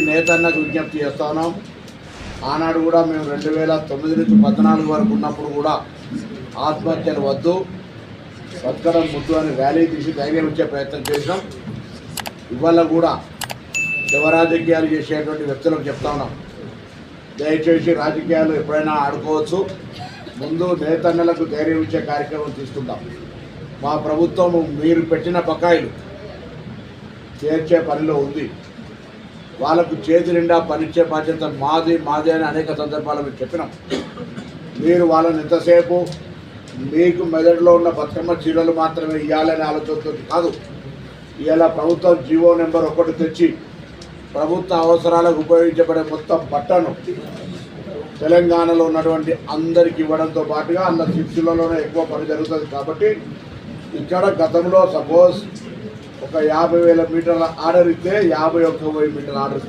నేతన్నకు విజ్ఞప్తి చేస్తా ఉన్నాం. ఆనాడు కూడా మేము 2009 నుంచి 14 వరకు ఉన్నప్పుడు కూడా ఆత్మహత్యలు వద్దు, బతకడం ముద్దు అని ర్యాలీ తీసి ధైర్యం ఇచ్చే ప్రయత్నం చేసినాం. ఇవాళ కూడా శివరాజకీయాలు చేసేటువంటి వ్యక్తులకు చెప్తా ఉన్నాం, దయచేసి రాజకీయాలు ఎప్పుడైనా ఆడుకోవచ్చు, ముందు నేతన్నలకు ధైర్యం ఇచ్చే కార్యక్రమం తీసుకుందాం. మా ప్రభుత్వం మీరు పెట్టిన బకాయిలు చేర్చే పనిలో ఉంది. వాళ్ళకు చేతి నిండా పనిచ్చే బాధ్యత మాది అని అనేక సందర్భాలు మేము చెప్పినాం. మీరు వాళ్ళని ఎంతసేపు మీకు మెదడులో ఉన్న బతుకమ్మ చీరలు మాత్రమే ఇవ్వాలనే ఆలోచనతో కాదు, ఇలా ప్రభుత్వం జీవో నెంబర్ 1 తెచ్చి ప్రభుత్వ అవసరాలకు ఉపయోగించబడే మొత్తం బట్టను తెలంగాణలో ఉన్నటువంటి అందరికి ఇవ్వడంతో పాటుగా అన్న సిప్స్లలోనే ఎక్కువ పని జరుగుతుంది. కాబట్టి ఇక్కడ గతంలో సపోజ్ ఒక 50,000 మీటర్ల ఆర్డర్ ఇస్తే 51,000 మీటర్ల ఆర్డర్